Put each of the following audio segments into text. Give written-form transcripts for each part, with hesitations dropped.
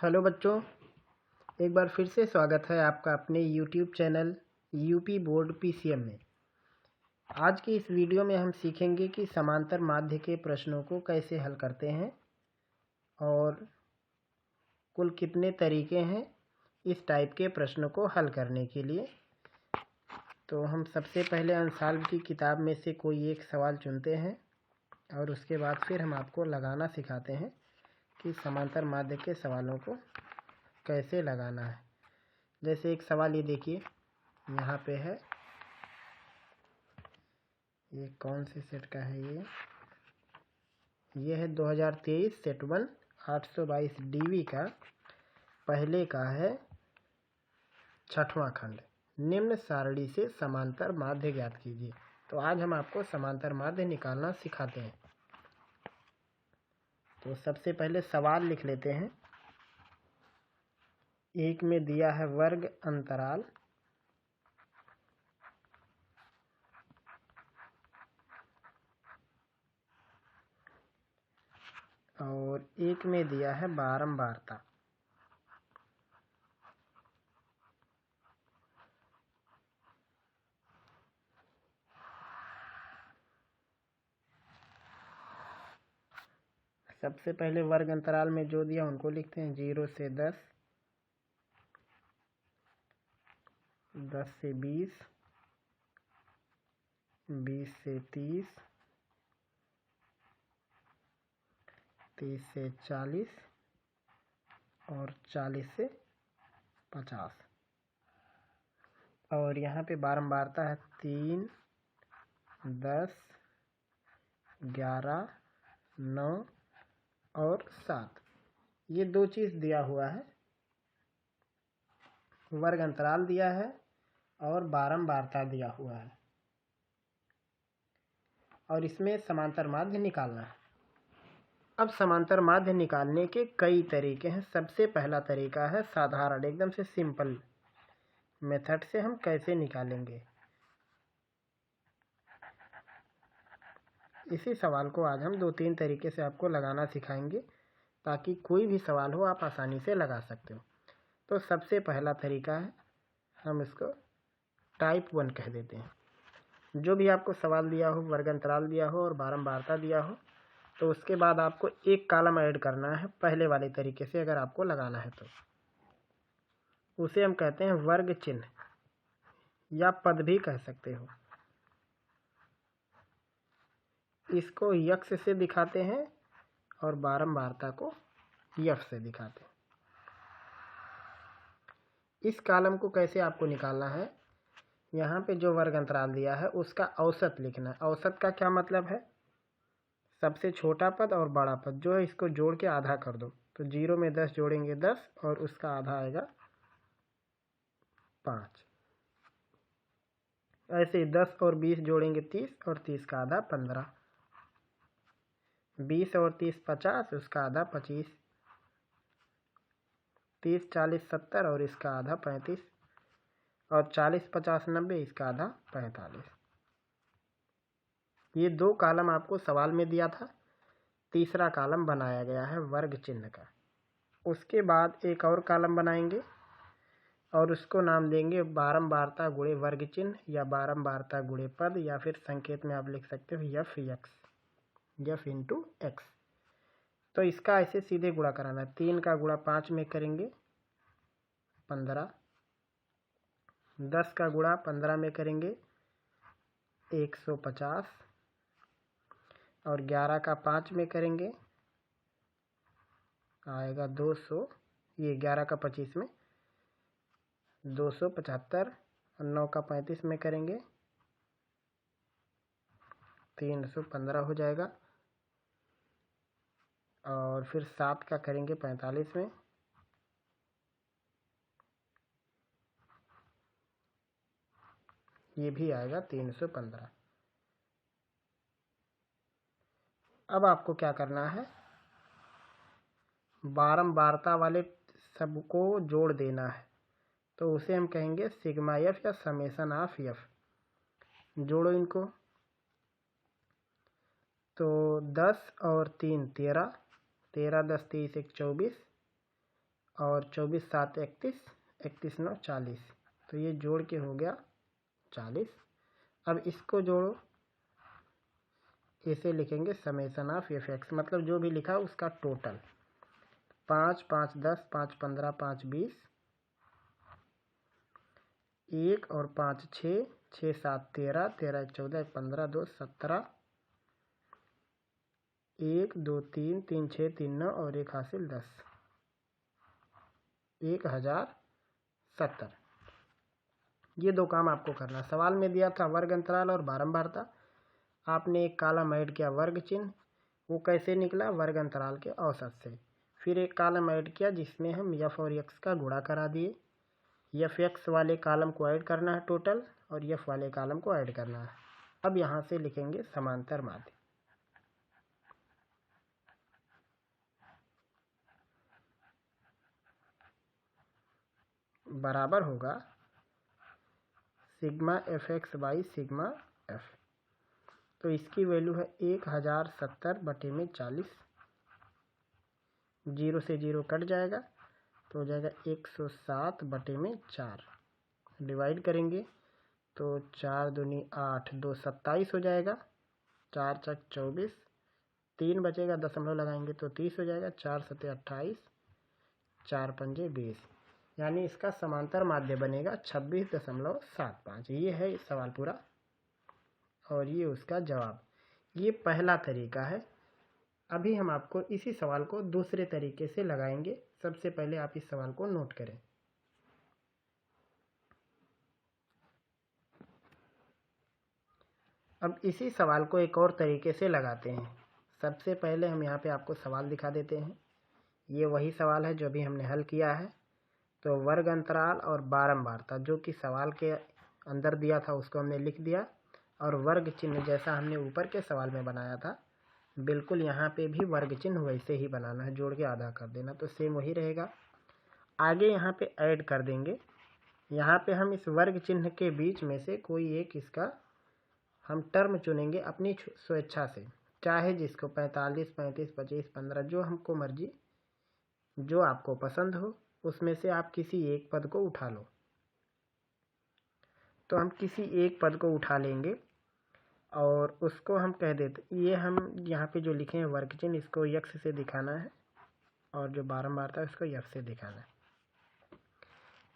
Hello बच्चों, एक बार फिर से स्वागत है आपका अपने YouTube channel UP board PCM में। आज की इस वीडियो में हम सीखेंगे कि समांतर माध्य के प्रश्नों को कैसे हल करते हैं और कुल कितने तरीके हैं इस टाइप के प्रश्नों को हल करने के लिए। तो हम सबसे पहले अनसॉल्व की किताब में से कोई एक सवाल चुनते हैं और उसके बाद फिर हम आपको लगाना सिखाते हैं कि समांतर माध्य के सवालों को कैसे लगाना है। जैसे एक सवाल ये देखिए, यहाँ पे है, ये कौन से सेट का है, ये है 2023 सेट 1 822 डीवी का, पहले का है 6वां खंड, निम्न सारणी से समांतर माध्य ज्ञात कीजिए। तो आज हम आपको समांतर माध्य निकालना सिखाते हैं। तो सबसे पहले सवाल लिख लेते हैं। एक में दिया है वर्ग अंतराल, और एक में दिया है बारंबारता। सबसे पहले वर्ग अंतराल में जो दिया उनको लिखते हैं। 0 से 10, 10 से 20, 20 से 30, 30 से 40 और 40 से 50। और यहाँ पे बारंबारता है 3, 10, 11, 9 और 7। ये दो चीज़ दिया हुआ है, वर्ग अंतराल दिया है और बारंबारता दिया हुआ है, और इसमें समांतर माध्य निकालना है। अब समांतर माध्य निकालने के कई तरीके हैं। सबसे पहला तरीका है साधारण, एकदम से सिंपल मेथड से हम कैसे निकालेंगे। इसी सवाल को आज हम 2-3 तरीके से आपको लगाना सिखाएंगे, ताकि कोई भी सवाल हो आप आसानी से लगा सकते हो। तो सबसे पहला तरीका है, हम इसको टाइप 1 कह देते हैं। जो भी आपको सवाल दिया हो, वर्ग अंतराल दिया हो और बारंबारता दिया हो, तो उसके बाद आपको एक कॉलम ऐड करना है पहले वाले तरीके से, अगर आपको लगाना है तो। उसे हम कहते हैं वर्ग चिन्ह, या पद भी कह सकते हो। इसको यक्ष से दिखाते हैं और बारंबारता को यफ से दिखाते हैं। इस कॉलम को कैसे आपको निकालना है, यहाँ पे जो वर्ग अंतराल दिया है उसका औसत लिखना है। औसत का क्या मतलब है, सबसे छोटा पद और बड़ा पद जो है, इसको जोड़ के आधा कर दो। तो 0 में 10 जोड़ेंगे 10 और उसका आधा आएगा 5। ऐसे ही 10 और 20 जोड़ेंगे 30 और 30 का आधा 15। 20 और 30 50, उसका आधा 25। 30 40 70 और इसका आधा 35, और 40 50 90, इसका आधा 45। ये दो कॉलम आपको सवाल में दिया था, तीसरा कॉलम बनाया गया है वर्ग चिन्ह का। उसके बाद एक और कॉलम बनाएंगे और उसको नाम देंगे बारंबारता गुणे वर्ग चिन्ह, या बारंबारता गुणे पद, या फिर संकेत में आप लिख सकते हो F x, F into x. तो इसका ऐसे सीधे गुणा कराना है। 3 का गुणा 5 में करेंगे 15, 10 का गुणा 15 में करेंगे 150, और 11 का 5 में करेंगे आएगा 200। ये 11 का 25 में 275, और 9 का 35 में करेंगे 315 हो जाएगा, और फिर 7 का करेंगे 45 में, ये भी आएगा 315। अब आपको क्या करना है, बारंबारता वाले सबको जोड़ देना है। तो उसे हम कहेंगे सिग्मा एफ या समेशन ऑफ एफ। जोड़ो इनको। तो 10 और 3 13, 13 10 30 1 24, और 24 7 31, 31 9 40, तो ये जोड़ के हो गया 40। अब इसको जोड़ो, इसे लिखेंगे समेसन ऑफ एफ एक्स, मतलब जो भी लिखा उसका टोटल। 5 5 10, 5 15, 5 20, 1 और 5 6, 6 7 13, 13 1 14, 1 15, 2 17, 1 2 3, 3 6, 3 9 और 1 हासिल 10, 1070। ये दो काम आपको करना। सवाल में दिया था वर्ग अंतराल और बारंबारता, आपने एक कॉलम ऐड किया वर्ग चिन्ह, वो कैसे निकला? वर्ग अंतराल के औसत से। फिर एक कॉलम ऐड किया जिसमें हम एफ और एक्स का गुणा करा दिए। एफ एक्स वाले कॉलम को ऐड करना है टोटल, और एफ वाले कॉलम को ऐड करना है। अब यहाँ से लिखेंगे समांतर माध्य। बराबर होगा sigma F x by sigma F. तो इसकी वैल्यू है 1070/40। 0 से 0 कट जाएगा तो हो जाएगा 107/4। डिवाइड करेंगे तो 4 दूनी 8, 2 27 हो जाएगा। 4 चक 24, 3 बचेगा, दशमलव लगाएंगे तो 30 हो जाएगा। 4 सते 28, 4 पंजे 20, यानी इसका समांतर माध्य बनेगा 26.75। ये है सवाल पूरा और ये उसका जवाब। ये पहला तरीका है। अभी हम आपको इसी सवाल को दूसरे तरीके से लगाएंगे। सबसे पहले आप इस सवाल को नोट करें। अब इसी सवाल को एक और तरीके से लगाते हैं। सबसे पहले हम यहाँ पे आपको सवाल दिखा देते हैं। ये वही सवाल है जो भी हमने हल किया है। तो वर्ग अंतराल और बारंबारता जो कि सवाल के अंदर दिया था उसको हमने लिख दिया, और वर्ग चिन्ह जैसा हमने ऊपर के सवाल में बनाया था बिल्कुल यहाँ पे भी वर्ग चिन्ह वैसे ही बनाना है, जोड़ के आधा कर देना, तो सेम वही रहेगा। आगे यहाँ पे ऐड कर देंगे। यहाँ पे हम इस वर्ग चिन्ह के बीच में से कोई एक इसका हम टर्म चुनेंगे अपनी स्वेच्छा से, चाहे जिसको 45 35 25 15 जो हमको मर्जी, जो आपको पसंद हो उसमें से आप किसी एक पद को उठा लो। तो हम किसी एक पद को उठा लेंगे और उसको हम कह देते, ये हम यहाँ पे जो लिखे हैं वर्ग चिन्ह, इसको यक्स से दिखाना है, और जो बारंबारता है उसको यफ से दिखाना है।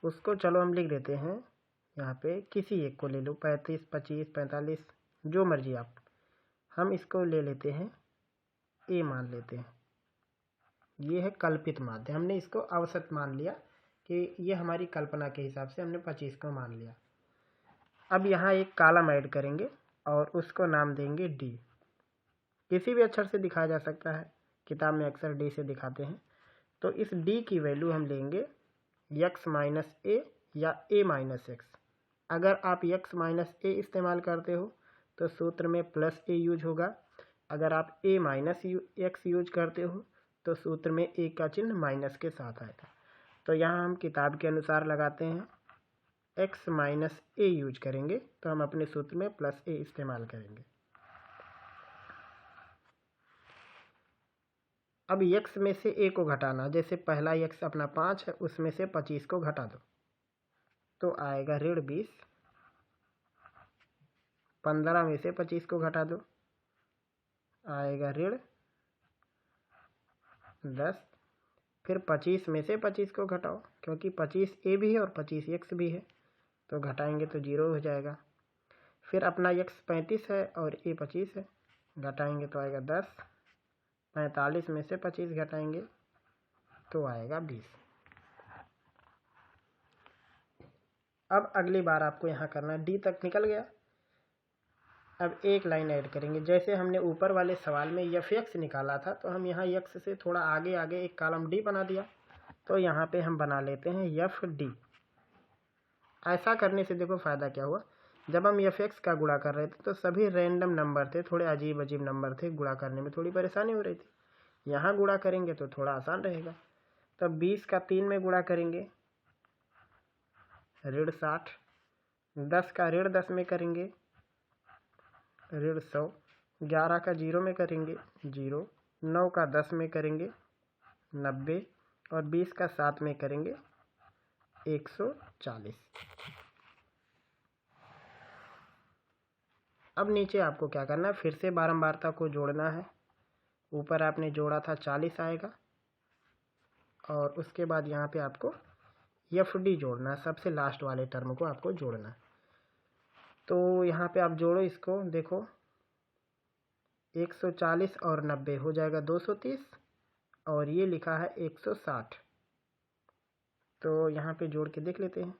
उसको चलो हम लिख देते हैं यहाँ पे, किसी एक को ले लो, 35 25 45 जो मर्जी आप। हम इसको ले लेते हैं ए मान लेते हैं। ये है कल्पित माध्य, हमने इसको औसत मान लिया कि ये हमारी कल्पना के हिसाब से हमने 25 को मान लिया। अब यहाँ एक कॉलम ऐड करेंगे और उसको नाम देंगे डी। किसी भी अक्षर से दिखाया जा सकता है, किताब में अक्सर डी से दिखाते हैं। तो इस डी की वैल्यू हम लेंगे x माइनस ए या a माइनस एक्स। अगर आप x माइनस ए इस्तेमाल करते हो तो सूत्र में प्लस ए यूज होगा। अगर आप a माइनस एक्स यूज करते हो तो सूत्र में a का चिन्ह माइनस के साथ आएगा। तो यहाँ हम किताब के अनुसार लगाते हैं, x माइनस ए यूज करेंगे तो हम अपने सूत्र में प्लस ए इस्तेमाल करेंगे। अब x में से a को घटाना, जैसे पहला x अपना 5 है, उसमें से 25 को घटा दो तो आएगा -20। 15 में से 25 को घटा दो आएगा -10। फिर 25 में से 25 को घटाओ, क्योंकि 25 ए भी है और 25 एक्स भी है, तो घटाएंगे तो 0 हो जाएगा। फिर अपना x 35 है और ए 25 है, घटाएंगे तो आएगा 10। 45 में से 25 घटाएंगे तो आएगा 20। अब अगली बार आपको यहाँ करना, डी तक निकल गया। अब एक लाइन ऐड करेंगे, जैसे हमने ऊपर वाले सवाल में एफ एक्स निकाला था तो हम यहाँ एक्स से थोड़ा आगे आगे एक कॉलम डी बना दिया, तो यहाँ पे हम बना लेते हैं एफ डी। ऐसा करने से देखो फ़ायदा क्या हुआ, जब हम एफ एक्स का गुणा कर रहे थे तो सभी रैंडम नंबर थे, थोड़े अजीब अजीब नंबर थे, गुणा करने में थोड़ी परेशानी हो रही थी। यहाँ गुणा करेंगे तो थोड़ा आसान रहेगा। तब 20 का 3 में गुणा करेंगे -60, 10 का -10 में करेंगे -100, 11 का 0 में करेंगे 0, 9 का 10 में करेंगे 90, और 20 का 7 में करेंगे 140। अब नीचे आपको क्या करना है, फिर से बारंबारता को जोड़ना है। ऊपर आपने जोड़ा था 40 आएगा और उसके बाद यहाँ पे आपको FD जोड़ना है, सबसे लास्ट वाले टर्म को आपको जोड़ना है। तो यहाँ पे आप जोड़ो इसको, देखो 140 और 90 हो जाएगा 230 और ये लिखा है 160। तो यहाँ पे जोड़ के देख लेते हैं,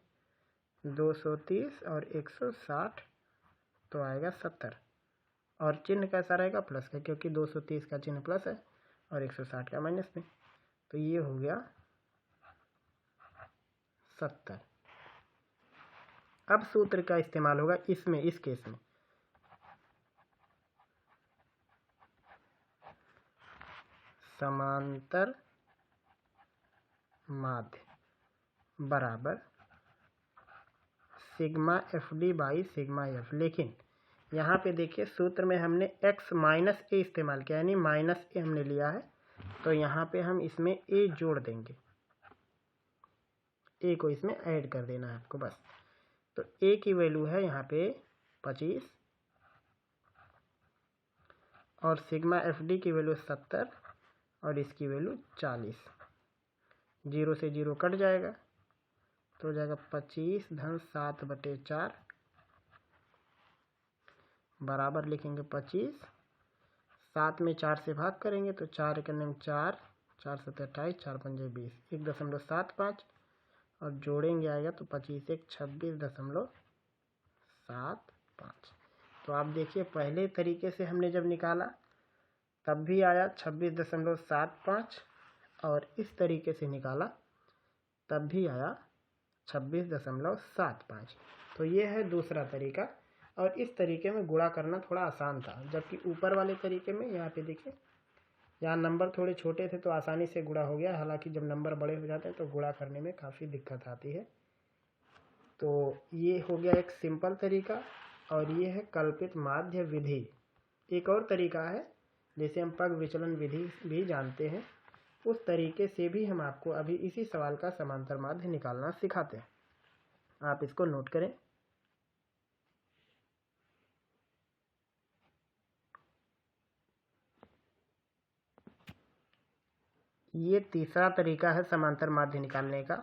230 और 160 तो आएगा 70। और चिन्ह कैसा रहेगा, प्लस का, क्योंकि 230 का चिन्ह प्लस है और 160 का माइनस में। तो ये हो गया 70। अब सूत्र का इस्तेमाल होगा इसमें, इस केस में। समांतर माध्य बराबर sigma FD by sigma F। लेकिन यहाँ पे देखिए सूत्र में हमने x माइनस ए इस्तेमाल किया, यानी माइनस ए हमने लिया है। तो यहाँ पे हम इसमें ए जोड़ देंगे, ए को इसमें ऐड कर देना है आपको बस। तो ए की वैल्यू है यहाँ पे 25 और सिग्मा FD की वैल्यू 70 और इसकी वैल्यू 40। 0 से 0 कट जाएगा तो हो जाएगा 25 धन 7/4 बराबर लिखेंगे 25। 7 में 4 से भाग करेंगे तो 4 करने में 4, 4 7 28, 4 पंजे 20, 1.75 और जोड़ेंगे आएगा तो 25 1 26.75। तो आप देखिए पहले तरीके से हमने जब निकाला तब भी आया 26.75 और इस तरीके से निकाला तब भी आया 26.75। तो ये है दूसरा तरीका। और इस तरीके में गुणा करना थोड़ा आसान था, जबकि ऊपर वाले तरीके में यहाँ पे देखिए, यहाँ नंबर थोड़े छोटे थे तो आसानी से गुणा हो गया। हालांकि जब नंबर बड़े हो जाते हैं तो गुणा करने में काफ़ी दिक्कत आती है। तो ये हो गया एक सिंपल तरीका और ये है कल्पित माध्य विधि। एक और तरीका है जिसे हम पग विचलन विधि भी जानते हैं, उस तरीके से भी हम आपको अभी इसी सवाल का समांतर माध्य निकालना सिखाते हैं। आप इसको नोट करें। ये तीसरा तरीका है समांतर माध्य निकालने का।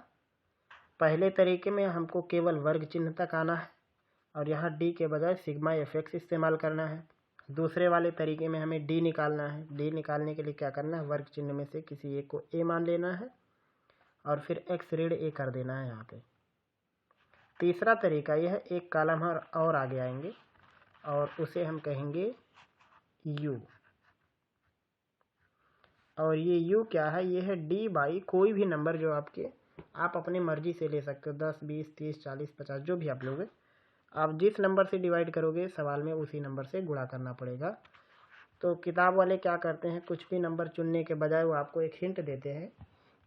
पहले तरीके में हमको केवल वर्ग चिन्ह तक आना है और यहाँ d के बजाय सिग्मा FX इस्तेमाल करना है। दूसरे वाले तरीके में हमें d निकालना है। d निकालने के लिए क्या करना है, वर्ग चिन्ह में से किसी एक को a मान लेना है और फिर x ऋण a कर देना है यहाँ पे। तीसरा तरीका यह है, एक कॉलम और आगे आएंगे और उसे हम कहेंगे u। और ये u क्या है, ये है d बाई कोई भी नंबर जो आप अपने मर्जी से ले सकते हो, 10 20 30 40 50 जो भी आप लोगे। आप जिस नंबर से डिवाइड करोगे सवाल में उसी नंबर से गुणा करना पड़ेगा। तो किताब वाले क्या करते हैं, कुछ भी नंबर चुनने के बजाय वो आपको एक हिंट देते हैं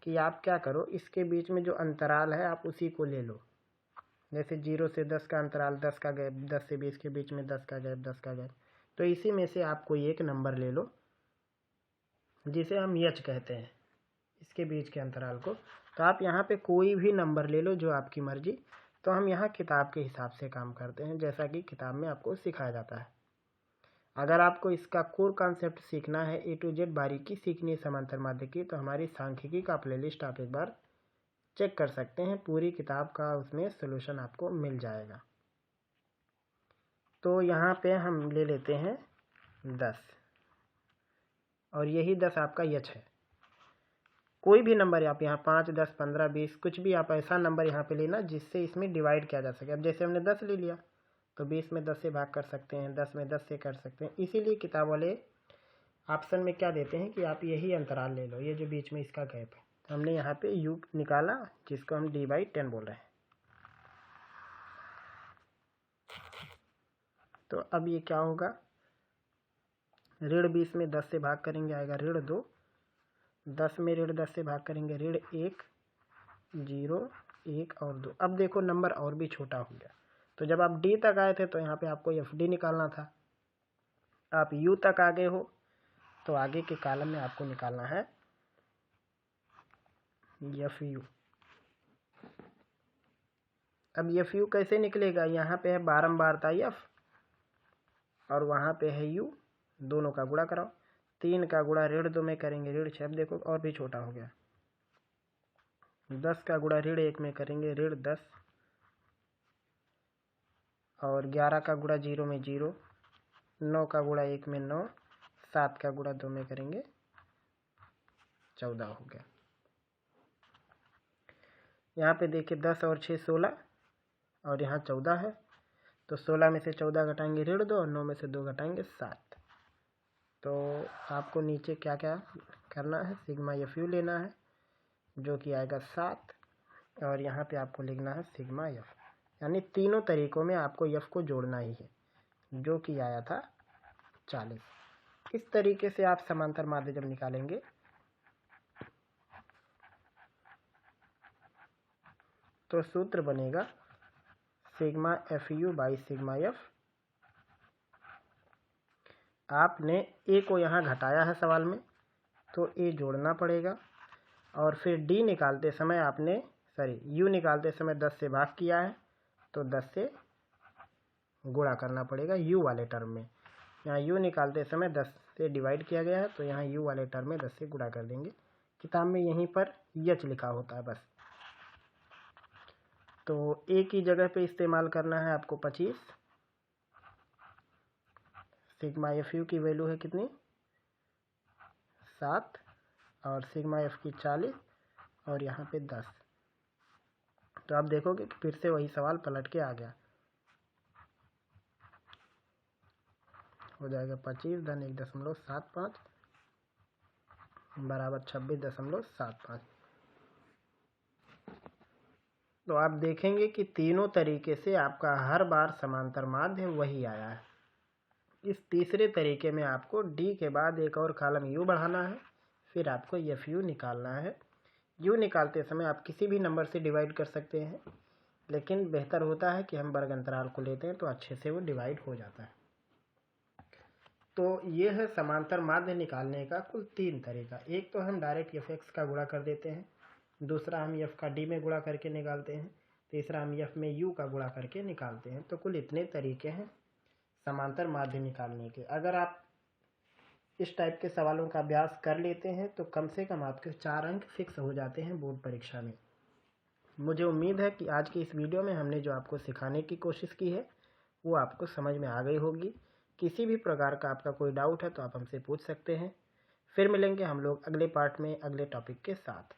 कि आप क्या करो, इसके बीच में जो अंतराल है आप उसी को ले लो। जैसे 0 से 10 का अंतराल, 10 का गैप, 10 से 20 के बीच में 10 का गैप, 10 का गैप। तो इसी में से आप कोई एक नंबर ले लो जिसे हम यच कहते हैं, इसके बीच के अंतराल को। तो आप यहाँ पे कोई भी नंबर ले लो जो आपकी मर्जी। तो हम यहाँ किताब के हिसाब से काम करते हैं, जैसा कि किताब में आपको सिखाया जाता है। अगर आपको इसका कोर कॉन्सेप्ट सीखना है, A to Z बारीकी सीखनी है समांतर माध्य की, तो हमारी सांख्यिकी का प्लेलिस्ट आप एक बार चेक कर सकते हैं। पूरी किताब का उसमें सोल्यूशन आपको मिल जाएगा। तो यहाँ पे हम ले लेते हैं 10 और यही 10 आपका यच है। कोई भी नंबर आप यहाँ 5 10 15 20 कुछ भी आप ऐसा नंबर यहाँ पे लेना जिससे इसमें डिवाइड किया जा सके। अब जैसे हमने 10 ले लिया तो 20 में 10 से भाग कर सकते हैं, 10 में 10 से कर सकते हैं। इसीलिए किताब वाले ऑप्शन में क्या देते हैं कि आप यही अंतराल ले लो, ये जो बीच में इसका गैप है। तो हमने यहाँ पे u निकाला जिसको हम d/10 बोल रहे हैं। तो अब ये क्या होगा, ऋण 20 में 10 से भाग करेंगे आएगा ऋण 2, 10 में ऋण 10 से भाग करेंगे ऋण 1, 0 1 और 2। अब देखो नंबर और भी छोटा हो गया। तो जब आप d तक आए थे तो यहाँ पे आपको FD निकालना था। आप u तक आगे हो तो आगे के कॉलम में आपको निकालना है एफ यू। अब एफ यू कैसे निकलेगा, यहाँ पे है बारंबारता एफ और वहाँ पे है यू, दोनों का गुणा कराओ। 3 का गुणा ऋण 2 में करेंगे ऋण 6, अब देखो और भी छोटा हो गया। 10 का गुणा ऋण 1 में करेंगे ऋण 10 और 11 का गुणा 0 में 0, 9 का गुणा 1 में 9, 7 का गुणा 2 में करेंगे 14 हो गया। यहाँ पे देखिए 10 और 6 16 और यहाँ 14 है, तो 16 में से 14 घटाएंगे ऋण 2 और 9 में से 2 घटाएंगे 7। तो आपको नीचे क्या क्या करना है, सिग्मा एफ यू लेना है जो कि आएगा 7 और यहाँ पे आपको लिखना है सिग्मा एफ, यानी तीनों तरीकों में आपको एफ को जोड़ना ही है जो कि आया था 40। इस तरीके से आप समांतर माध्य जब निकालेंगे तो सूत्र बनेगा sigma F you by sigma F. आपने ए को यहाँ घटाया है सवाल में तो ए जोड़ना पड़ेगा और फिर डी निकालते समय आपने यू निकालते समय 10 से भाग किया है तो 10 से गुणा करना पड़ेगा यू वाले टर्म में। यहाँ यू निकालते समय 10 से डिवाइड किया गया है तो यहाँ यू वाले टर्म में 10 से गुणा कर देंगे। किताब में यहीं पर एच लिखा होता है बस, तो ए की जगह पे इस्तेमाल करना है आपको 25। सिग्मा एफ यू की वैल्यू है कितनी 7 और सिग्मा एफ की 40 और यहाँ पे 10। तो आप देखोगे कि फिर से वही सवाल पलट के आ गया, हो जाएगा 25 धन 1.75 बराबर 26.75। तो आप देखेंगे कि तीनों तरीके से आपका हर बार समांतर माध्य वही आया है। इस तीसरे तरीके में आपको डी के बाद एक और कॉलम यू बढ़ाना है, फिर आपको एफ यू निकालना है। यू निकालते समय आप किसी भी नंबर से डिवाइड कर सकते हैं, लेकिन बेहतर होता है कि हम वर्ग अंतराल को लेते हैं तो अच्छे से वो डिवाइड हो जाता है। तो ये है समांतर माध्य निकालने का कुल 3 तरीका। एक तो हम डायरेक्ट एफ एक्स का गुणा कर देते हैं, दूसरा हम एफ का डी में गुणा करके निकालते हैं, तीसरा हम एफ में यू का गुणा करके निकालते हैं। तो कुल इतने तरीके हैं समांतर माध्य निकालने के। अगर आप इस टाइप के सवालों का अभ्यास कर लेते हैं तो कम से कम आपके 4 अंक फिक्स हो जाते हैं बोर्ड परीक्षा में। मुझे उम्मीद है कि आज की इस वीडियो में हमने जो आपको सिखाने की कोशिश की है वो आपको समझ में आ गई होगी। किसी भी प्रकार का आपका कोई डाउट है तो आप हमसे पूछ सकते हैं। फिर मिलेंगे हम लोग अगले पार्ट में अगले टॉपिक के साथ।